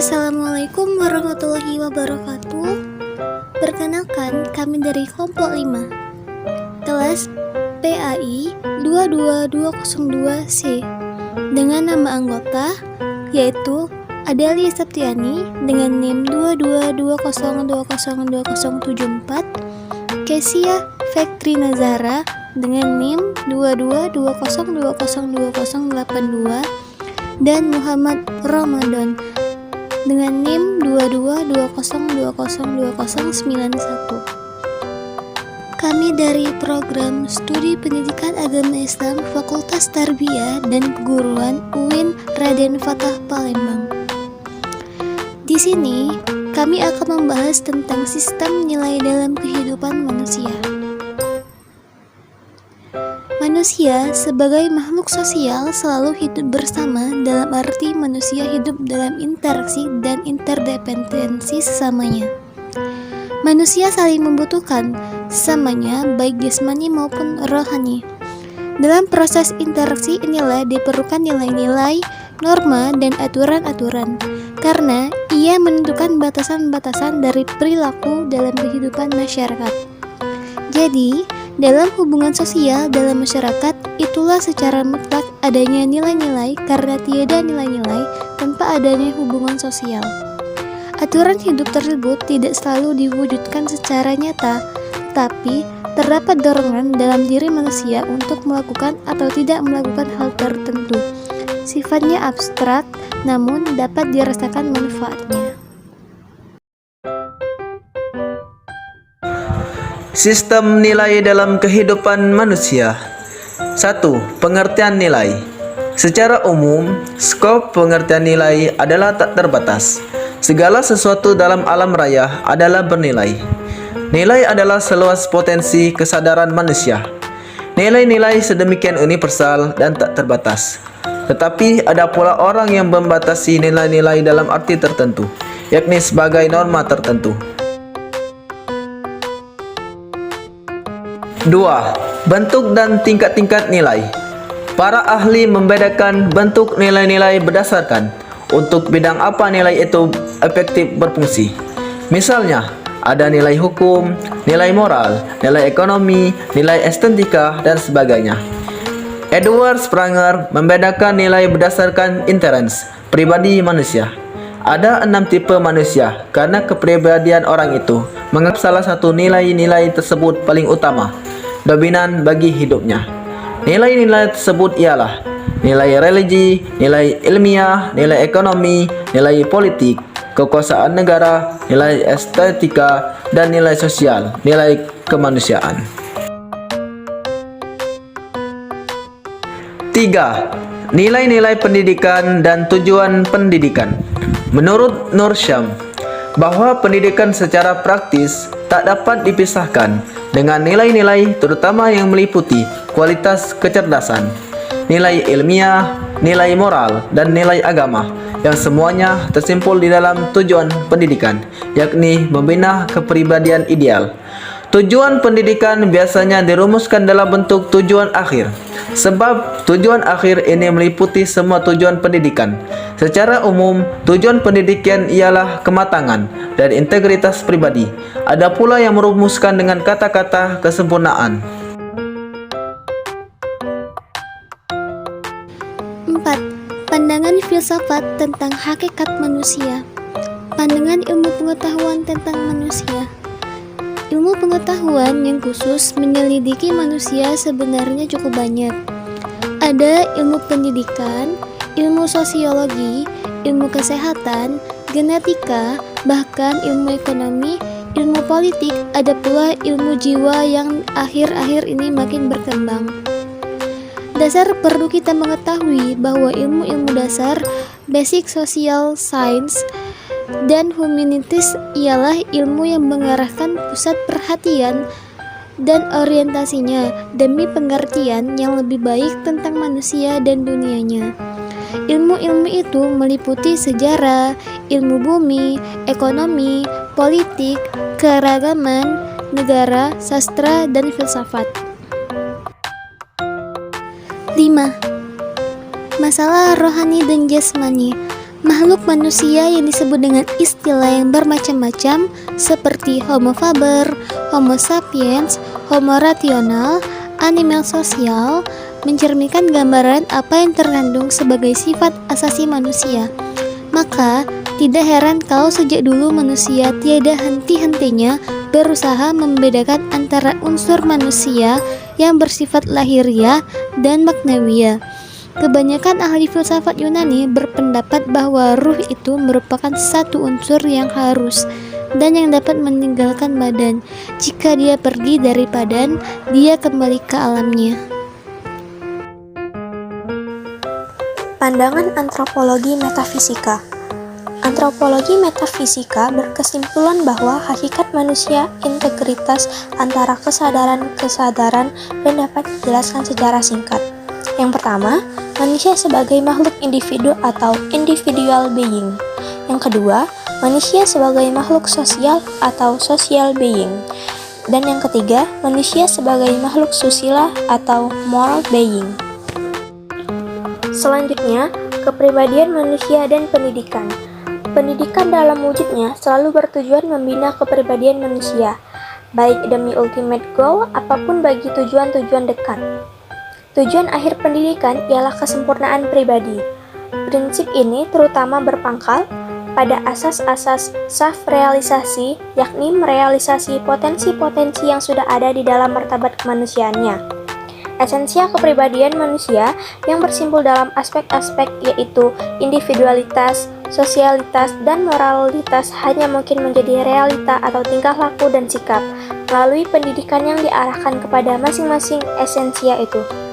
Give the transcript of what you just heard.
Assalamualaikum warahmatullahi wabarakatuh. Perkenalkan, kami dari kelompok 5 kelas PAI 22202C dengan nama anggota yaitu Adeli Septiani dengan NIM 22202020704, Kesia Fekri Nazara dengan NIM 22220202082, dan Muhammad Ramadan dengan NIM 22220202091. Kami dari program Studi Pendidikan Agama Islam Fakultas Tarbiyah dan Keguruan UIN Raden Fatah Palembang. Di sini, kami akan membahas tentang sistem nilai dalam kehidupan manusia. Manusia sebagai makhluk sosial selalu hidup bersama, dalam arti manusia hidup dalam interaksi dan interdependensi sesamanya. Manusia saling membutuhkan sesamanya, baik jasmani maupun rohani. Dalam proses interaksi inilah diperlukan nilai-nilai, norma, dan aturan-aturan, karena ia menentukan batasan-batasan dari perilaku dalam kehidupan masyarakat. Jadi, dalam hubungan sosial dalam masyarakat, itulah secara mutlak adanya nilai-nilai, karena tiada nilai-nilai tanpa adanya hubungan sosial. Aturan hidup tersebut tidak selalu diwujudkan secara nyata, tetapi terdapat dorongan dalam diri manusia untuk melakukan atau tidak melakukan hal tertentu. Sifatnya abstrak, namun dapat dirasakan manfaatnya. Sistem nilai dalam kehidupan manusia. 1. Pengertian nilai. Secara umum, skop pengertian nilai adalah tak terbatas. Segala sesuatu dalam alam raya adalah bernilai. Nilai adalah seluas potensi kesadaran manusia. Nilai-nilai sedemikian universal dan tak terbatas. Tetapi ada pula orang yang membatasi nilai-nilai dalam arti tertentu, yakni sebagai norma tertentu. 2. Bentuk dan tingkat-tingkat nilai. Para ahli membedakan bentuk nilai-nilai berdasarkan untuk bidang apa nilai itu efektif berfungsi. Misalnya, ada nilai hukum, nilai moral, nilai ekonomi, nilai estetika, dan sebagainya. Edward Spranger membedakan nilai berdasarkan interest pribadi manusia. Ada 6 tipe manusia karena kepribadian orang itu menganggap salah satu nilai-nilai tersebut paling utama, dominan bagi hidupnya. Nilai-nilai tersebut ialah nilai religi, nilai ilmiah, nilai ekonomi, nilai politik, kekuasaan negara, nilai estetika, dan nilai sosial, nilai kemanusiaan. 3. Nilai-nilai pendidikan dan tujuan pendidikan. Menurut Nur Syam, bahwa pendidikan secara praktis tak dapat dipisahkan dengan nilai-nilai terutama yang meliputi kualitas kecerdasan, nilai ilmiah, nilai moral, dan nilai agama, yang semuanya tersimpul di dalam tujuan pendidikan, yakni membina kepribadian ideal. Tujuan pendidikan biasanya dirumuskan dalam bentuk tujuan akhir, sebab tujuan akhir ini meliputi semua tujuan pendidikan. Secara umum, tujuan pendidikan ialah kematangan dan integritas pribadi. Ada pula yang merumuskan dengan kata-kata kesempurnaan. 4. Pandangan filsafat tentang hakikat manusia. Pandangan ilmu pengetahuan tentang manusia. Ilmu pengetahuan yang khusus menyelidiki manusia sebenarnya cukup banyak. Ada ilmu pendidikan, ilmu sosiologi, ilmu kesehatan, genetika, bahkan ilmu ekonomi, ilmu politik, ada pula ilmu jiwa yang akhir-akhir ini makin berkembang. Dasar perlu kita mengetahui bahwa ilmu-ilmu dasar, basic social science, dan humanities ialah ilmu yang mengarahkan pusat perhatian dan orientasinya demi pengertian yang lebih baik tentang manusia dan dunianya. Ilmu-ilmu itu meliputi sejarah, ilmu bumi, ekonomi, politik, keragaman, negara, sastra, dan filsafat. 5. Masalah rohani dan jasmani. Makhluk manusia yang disebut dengan istilah yang bermacam-macam seperti Homo faber, Homo sapiens, Homo rational, animal sosial mencerminkan gambaran apa yang terkandung sebagai sifat asasi manusia. Maka, tidak heran kalau sejak dulu manusia tiada henti-hentinya berusaha membedakan antara unsur manusia yang bersifat lahiriah dan maknawiah. Kebanyakan ahli filsafat Yunani berpendapat bahwa ruh itu merupakan satu unsur yang harus dan yang dapat meninggalkan badan. Jika dia pergi dari badan, dia kembali ke alamnya. Pandangan antropologi metafisika. Antropologi metafisika berkesimpulan bahwa hakikat manusia integritas antara kesadaran dan dapat dijelaskan secara singkat. Yang pertama, manusia sebagai makhluk individu atau individual being. Yang kedua, manusia sebagai makhluk sosial atau social being. Dan yang ketiga, manusia sebagai makhluk susila atau moral being. Selanjutnya, kepribadian manusia dan pendidikan. Pendidikan dalam wujudnya selalu bertujuan membina kepribadian manusia, baik demi ultimate goal apapun bagi tujuan-tujuan dekat. Tujuan akhir pendidikan ialah kesempurnaan pribadi. Prinsip ini terutama berpangkal pada asas-asas self-realisasi, yakni merealisasi potensi-potensi yang sudah ada di dalam martabat kemanusiaannya. Esensial kepribadian manusia yang bersimpul dalam aspek-aspek yaitu individualitas, sosialitas, dan moralitas hanya mungkin menjadi realita atau tingkah laku dan sikap melalui pendidikan yang diarahkan kepada masing-masing esensia itu.